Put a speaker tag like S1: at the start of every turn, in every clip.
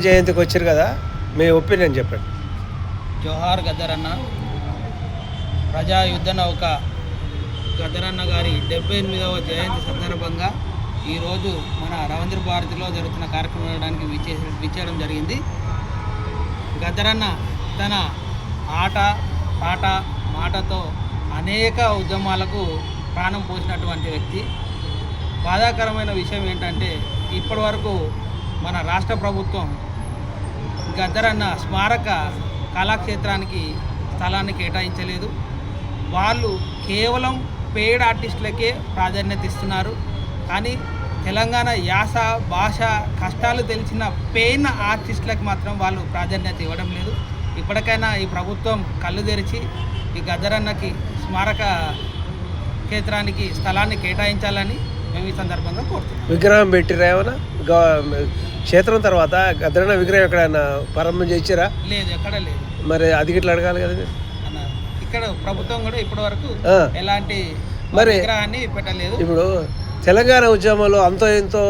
S1: జయంతికి వచ్చారు కదా, మీ ఒపీనియన్ చెప్పండి.
S2: జోహార్ గద్దరన్న. ప్రజా యుద్ధ నౌక గద్దరన్న గారి 78వ జయంతి సందర్భంగా ఈరోజు మన రవీంద్ర భారతిలో జరుగుతున్న కార్యక్రమానికి విచ్చేయడం జరిగింది. గద్దరన్న తన ఆట పాట మాటతో అనేక ఉద్యమాలకు ప్రాణం పోసినటువంటి వ్యక్తి. బాధాకరమైన విషయం ఏంటంటే ఇప్పటి వరకు మన రాష్ట్ర ప్రభుత్వం గద్దరన్న స్మారక కళాక్షేత్రానికి స్థలాన్ని కేటాయించలేదు. వాళ్ళు కేవలం పెయిడ్ ఆర్టిస్టులకే ప్రాధాన్యత ఇస్తున్నారు. కానీ తెలంగాణ యాస భాష కష్టాలు తెలిసిన పెయిన్ ఆర్టిస్టులకు మాత్రం వాళ్ళు ప్రాధాన్యత ఇవ్వడం లేదు. ఇప్పటికైనా ఈ ప్రభుత్వం కళ్ళు తెరిచి ఈ గద్దరన్నకి స్మారక క్షేత్రానికి స్థలాన్ని కేటాయించాలని మేము ఈ సందర్భంగా కోరుతున్నాం.
S1: విగ్రహం పెట్టిరా ఏమన్నా క్షేత్రం తర్వాత గద్దరన్న విగ్రహం ఎక్కడైనా ప్రారంభం చేయించారా?
S2: లేదు, ఎక్కడ లేదు.
S1: మరి అది గిట్లా అడగాలి కదా
S2: అన్న. ఇక్కడ ప్రభుత్వం కూడా ఇప్పటి వరకు ఎలాంటి
S1: మరి
S2: విగ్రహాన్ని పెట్టలేదు.
S1: ఇప్పుడు తెలంగాణ ఉద్యమంలో అంతో ఎంతో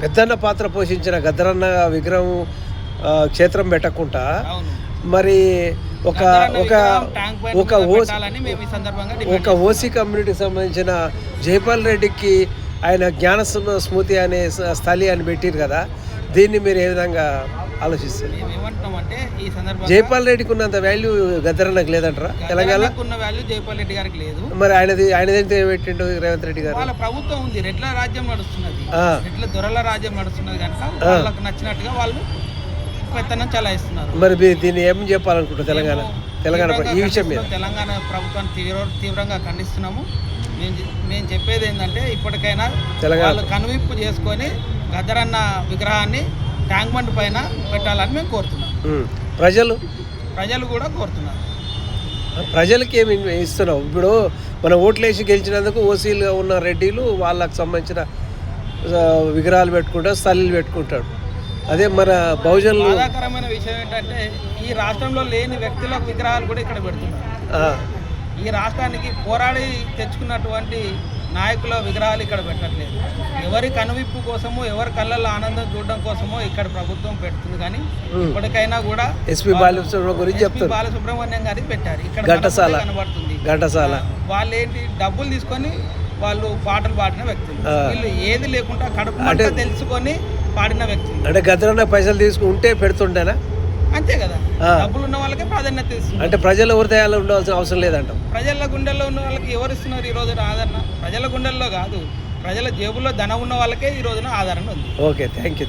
S1: పెద్దన్న పాత్ర పోషించిన గద్దరన్న విగ్రహం క్షేత్రం పెట్టకుండా మరి ఒక ఓసీ కమ్యూనిటీకి సంబంధించిన జైపాల్ రెడ్డికి ఆయన జ్ఞాన స్మృతి అనే స్థలి అని పెట్టారు కదా, దీన్ని మీరు ఏ విధంగా ఆలోచిస్తారు? జైపాల్ రెడ్డికి ఉన్నంత వాల్యూ గద్దరన్నకు లేదంటారా? తెలంగాణలో
S2: ఉన్న వాల్యూ జైపాల్ రెడ్డి గారికి లేదు.
S1: మరి ఆయనదైతే పెట్టిండు రేవంత్ రెడ్డి గారు.
S2: వాళ్ళ ప్రభుత్వం ఉంది, రెడ్ల రాజ్యం నడుస్తున్నది, రెడ్ల దొరల రాజ్యం నడుస్తున్నది కనుక వాళ్ళకు నచ్చినట్టుగా వాళ్ళు పెత్తనం చలాయిస్తున్నారు.
S1: మరి దీన్ని ఏం చెప్పాలనుకుంటారు తెలంగాణ ఈ విషయం మీద?
S2: తెలంగాణ ప్రభుత్వాన్ని తీవ్రంగా ఖండిస్తున్నాము. మేము చెప్పేది ఏంటంటే ఇప్పటికైనా వాళ్ళు కనువిప్పు చేసుకొని గద్దరన్న విగ్రహాన్ని ట్యాంక్ బండ్ పైన పెట్టాలని మేము కోరుతున్నాం. ప్రజలు కూడా కోరుతున్నారు.
S1: ప్రజలకి ఏమి ఇస్తున్నాం? ఇప్పుడు మన ఓట్లేసి గెలిచినందుకు ఓసీలుగా ఉన్న రెడ్డిలు వాళ్ళకు సంబంధించిన విగ్రహాలు పెట్టుకుంటారు, స్థలీలు పెట్టుకుంటాడు. అదే మన బహుజనులు.
S2: బాధాకరమైన విషయం ఏంటంటే ఈ రాష్ట్రంలో లేని వ్యక్తులకు విగ్రహాలు కూడా ఇక్కడ పెడుతున్నారు. ఈ రాష్ట్రానికి పోరాడి తెచ్చుకున్నటువంటి నాయకుల విగ్రహాలు ఇక్కడ పెట్టట్లేదు. ఎవరి కనువిప్పు కోసమో ఎవరి కళ్ళల్లో ఆనందం చూడడం కోసమో ఇక్కడ ప్రభుత్వం పెడుతుంది. కానీ ఇప్పటికైనా కూడా
S1: ఎస్పీ
S2: బాలసుబ్రహ్మణ్యం గారికి పెట్టారు. ఇక్కడ కనబడుతుంది వాళ్ళు ఏంటి డబ్బులు తీసుకొని వాళ్ళు పాటలు పాడిన వ్యక్తులు. వీళ్ళు ఏది లేకుండా కడుపు తెలుసుకొని పాడిన వ్యక్తులు.
S1: అంటే గద్దరన్న పైసలు తీసుకుంటే పెడుతుంటేనా?
S2: అంతే కదా, డబ్బులు ఉన్న వాళ్ళకే ప్రాధాన్యత ఇస్తుంది.
S1: అంటే ప్రజల హృదయాల్లో ఉండాల్సిన అవసరం లేదంట.
S2: ప్రజల గుండెల్లో ఉన్న వాళ్ళకి ఎవరు ఇస్తున్నారు ఈ రోజున ఆదరణ? ప్రజల గుండెల్లో కాదు, ప్రజల జేబుల్లో ధనం ఉన్న వాళ్ళకే ఈ రోజున ఆదరణ ఉంది.
S1: Okay, thank you.